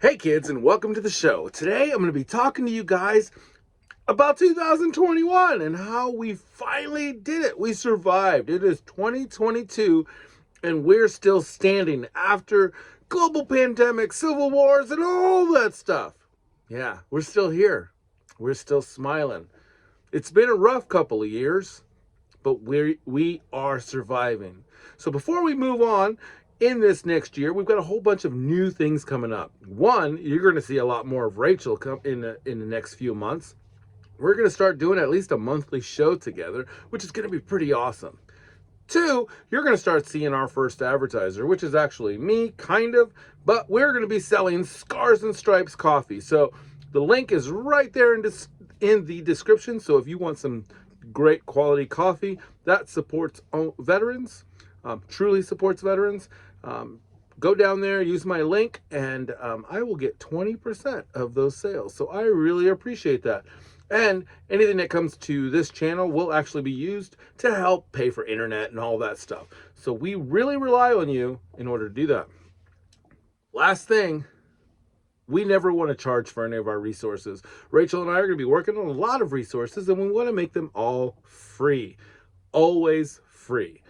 Hey kids, and welcome to the show. Today I'm going to be talking to you guys about 2021 and how we finally did it. We survived. It is 2022 and we're still standing after global pandemic, civil wars, and all that stuff. Yeah, we're still here. We're still smiling. It's been a rough couple of years, but we are surviving. So before we move on, in this next year, we've got a whole bunch of new things coming up. One, you're going to see a lot more of Rachel come in the next few months. We're going to start doing at least a monthly show together, which is going to be pretty awesome. Two, you're going to start seeing our first advertiser, which is actually me, kind of, but we're going to be selling Scars and Stripes coffee. So the link is right there in the description. So if you want some great quality coffee that supports veterans, truly supports veterans, go down there, use my link, and I will get 20% of those sales. So I really appreciate that. And anything that comes to this channel will actually be used to help pay for internet and all that stuff. So we really rely on you in order to do that. Last thing, we never want to charge for any of our resources. Rachel and I are going to be working on a lot of resources, and we want to make them all free. Always free.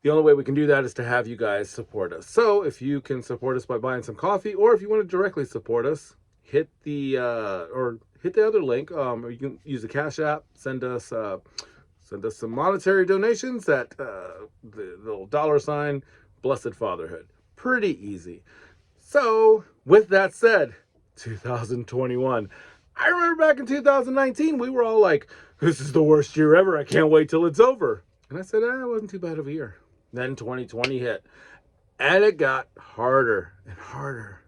The only way we can do that is to have you guys support us. So if you can support us by buying some coffee, or if you want to directly support us, hit the other link. Or you can use the Cash App. Send us some monetary donations at the little $ Blessed Fatherhood. Pretty easy. So with that said, 2021. I remember back in 2019, we were all like, "This is the worst year ever. I can't wait till it's over." And I said, it wasn't too bad of a year. Then 2020 hit, and it got harder and harder.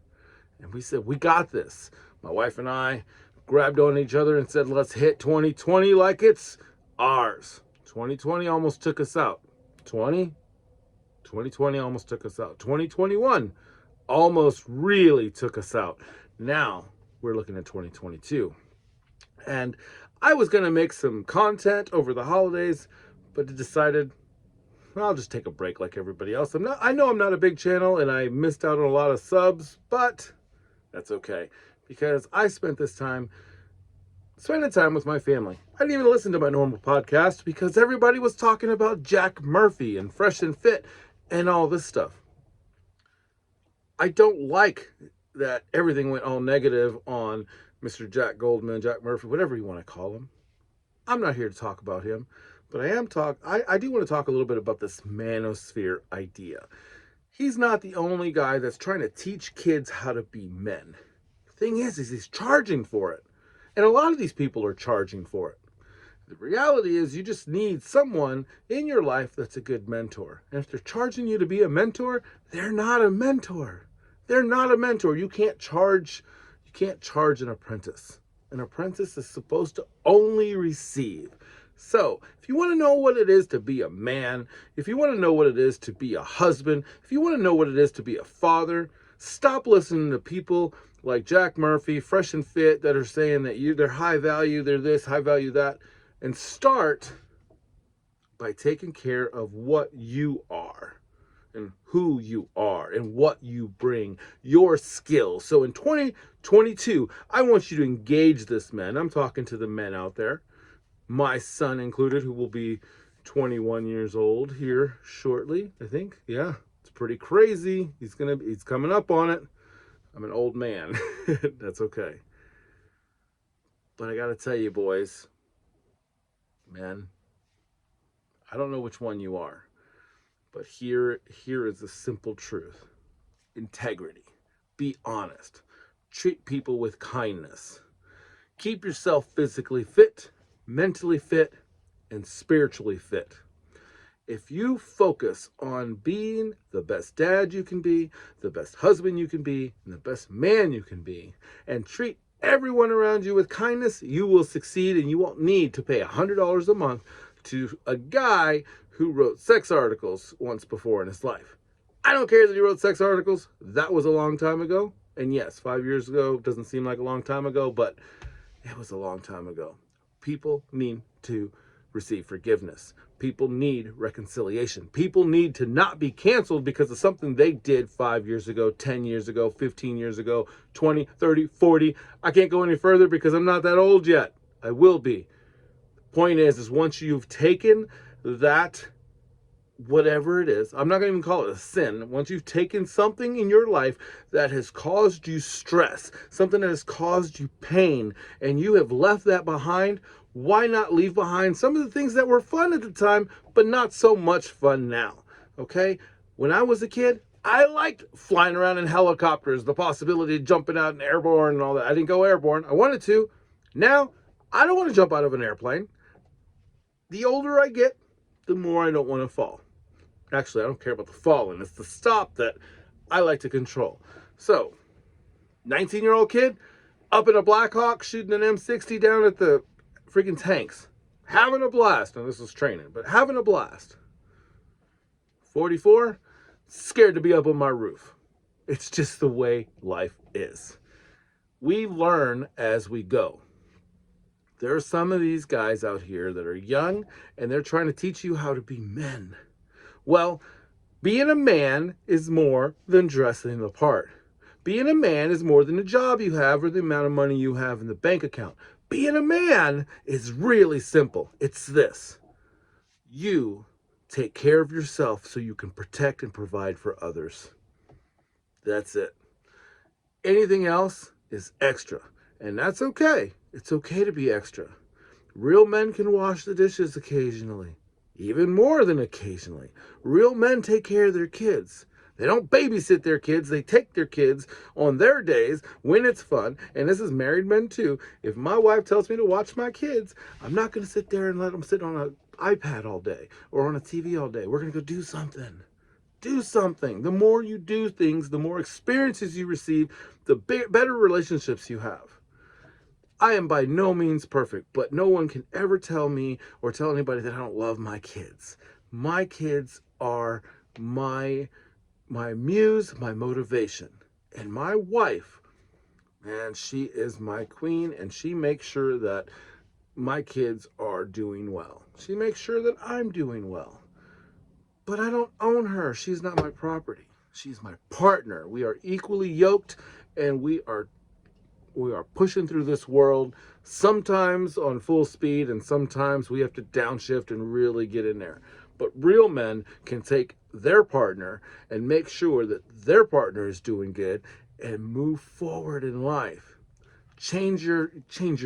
And we said, we got this. My wife and I grabbed on each other and said, let's hit 2020 like it's ours. 2020 almost took us out. 2020 almost took us out. 2021 almost really took us out. Now we're looking at 2022. And I was going to make some content over the holidays, but decided I'll just take a break like everybody else. I know I'm not a big channel and I missed out on a lot of subs, but that's okay because I spent this time spending time with my family. I didn't even listen to my normal podcast because everybody was talking about Jack Murphy and Fresh and Fit and all this stuff. I don't like that everything went all negative on Mr. Jack Goldman, Jack Murphy, whatever you want to call him. I'm not here to talk about him. But I do want to talk a little bit about this manosphere idea. He's not the only guy that's trying to teach kids how to be men. The thing is he's charging for it. And a lot of these people are charging for it. The reality is you just need someone in your life that's a good mentor. And if they're charging you to be a mentor, they're not a mentor. They're not a mentor. You can't charge an apprentice. An apprentice is supposed to only receive. So, if you want to know what it is to be a man, if you want to know what it is to be a husband, if you want to know what it is to be a father, stop listening to people like Jack Murphy, Fresh and Fit, that are saying that they're high value, they're this, high value that, and start by taking care of what you are and who you are and what you bring, your skills. So in 2022, I want you to engage this man. I'm talking to the men out there. My son included, who will be 21 years old here shortly, I think. Yeah, it's pretty crazy. He's coming up on it. I'm an old man. That's okay. But I got to tell you, boys, man, I don't know which one you are, but here is the simple truth. Integrity. Be honest. Treat people with kindness. Keep yourself physically fit, mentally fit, and spiritually fit. If you focus on being the best dad you can be, the best husband you can be, and the best man you can be, and treat everyone around you with kindness, you will succeed, and you won't need to pay $100 a month to a guy who wrote sex articles once before in his life. I don't care that he wrote sex articles. That was a long time ago. And yes, 5 years ago doesn't seem like a long time ago, but it was a long time ago. People need to receive forgiveness. People need reconciliation. People need to not be canceled because of something they did 5 years ago, 10 years ago, 15 years ago, 20, 30, 40. I can't go any further because I'm not that old yet. I will be. Point is once you've taken that, whatever it is, I'm not going to even call it a sin. Once you've taken something in your life that has caused you stress, something that has caused you pain, and you have left that behind, why not leave behind some of the things that were fun at the time, but not so much fun now? Okay? When I was a kid, I liked flying around in helicopters, the possibility of jumping out and airborne and all that. I didn't go airborne. I wanted to. Now, I don't want to jump out of an airplane. The older I get, the more I don't want to fall. Actually, I don't care about the falling. It's the stop that I like to control. So, 19-year-old kid up in a Blackhawk shooting an M60 down at the freaking tanks. Having a blast. Now, this was training, but having a blast. 44, scared to be up on my roof. It's just the way life is. We learn as we go. There are some of these guys out here that are young, and they're trying to teach you how to be men. Well, being a man is more than dressing the part. Being a man is more than the job you have or the amount of money you have in the bank account. Being a man is really simple. It's this. You take care of yourself so you can protect and provide for others. That's it. Anything else is extra, and that's okay. It's okay to be extra. Real men can wash the dishes occasionally. Even more than occasionally. Real men take care of their kids. They don't babysit their kids. They take their kids on their days when it's fun. And this is married men too. If my wife tells me to watch my kids, I'm not going to sit there and let them sit on an iPad all day or on a TV all day. We're going to go do something. Do something. The more you do things, the more experiences you receive, the better relationships you have. I am by no means perfect, but no one can ever tell me or tell anybody that I don't love my kids. My kids are my muse, my motivation. And my wife, man, she is my queen, and she makes sure that my kids are doing well. She makes sure that I'm doing well. But I don't own her. She's not my property. She's my partner. We are equally yoked, and we are pushing through this world, sometimes on full speed, and sometimes we have to downshift and really get in there. But real men can take their partner and make sure that their partner is doing good and move forward in life. Change your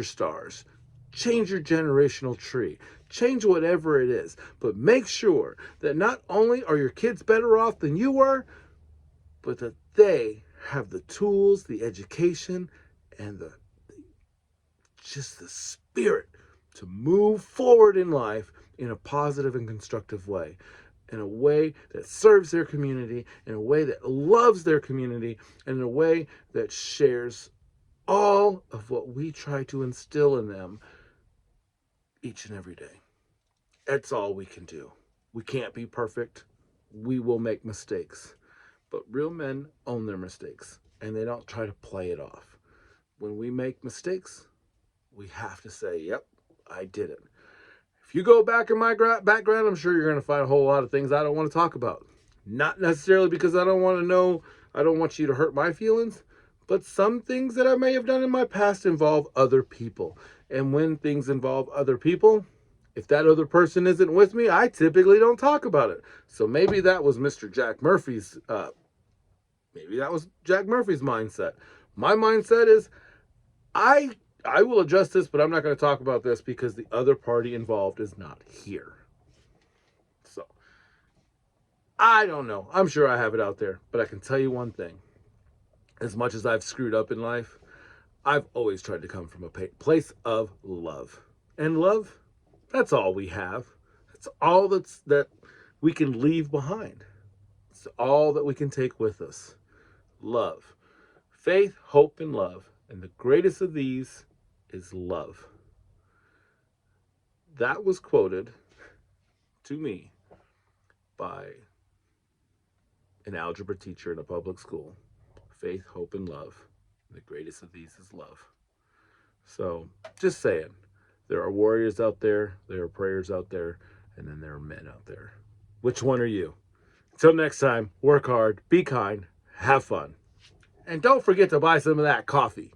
stars. Change your generational tree. Change whatever it is. But make sure that not only are your kids better off than you were, but that they have the tools, the education, and the spirit to move forward in life in a positive and constructive way, in a way that serves their community, in a way that loves their community, and in a way that shares all of what we try to instill in them each and every day. That's all we can do. We can't be perfect. We will make mistakes. But real men own their mistakes, and they don't try to play it off. When we make mistakes, we have to say, yep, I did it. If you go back in my background, I'm sure you're going to find a whole lot of things I don't want to talk about. Not necessarily because I don't want to know, I don't want you to hurt my feelings, but some things that I may have done in my past involve other people. And when things involve other people, if that other person isn't with me, I typically don't talk about it. So maybe that was Mr. Jack Murphy's, mindset. My mindset is, I will adjust this, but I'm not going to talk about this because the other party involved is not here. So, I don't know. I'm sure I have it out there, but I can tell you one thing. As much as I've screwed up in life, I've always tried to come from a place of love. And love, that's all we have. That's all that we can leave behind. It's all that we can take with us. Love. Faith, hope, and love. And the greatest of these is love. That was quoted to me by an algebra teacher in a public school. Faith, hope, and love. And the greatest of these is love. So, just saying, There are warriors out there, there are prayers out there, and then there are men out there. Which one are you? Until next time, work hard, be kind, have fun. And don't forget to buy some of that coffee.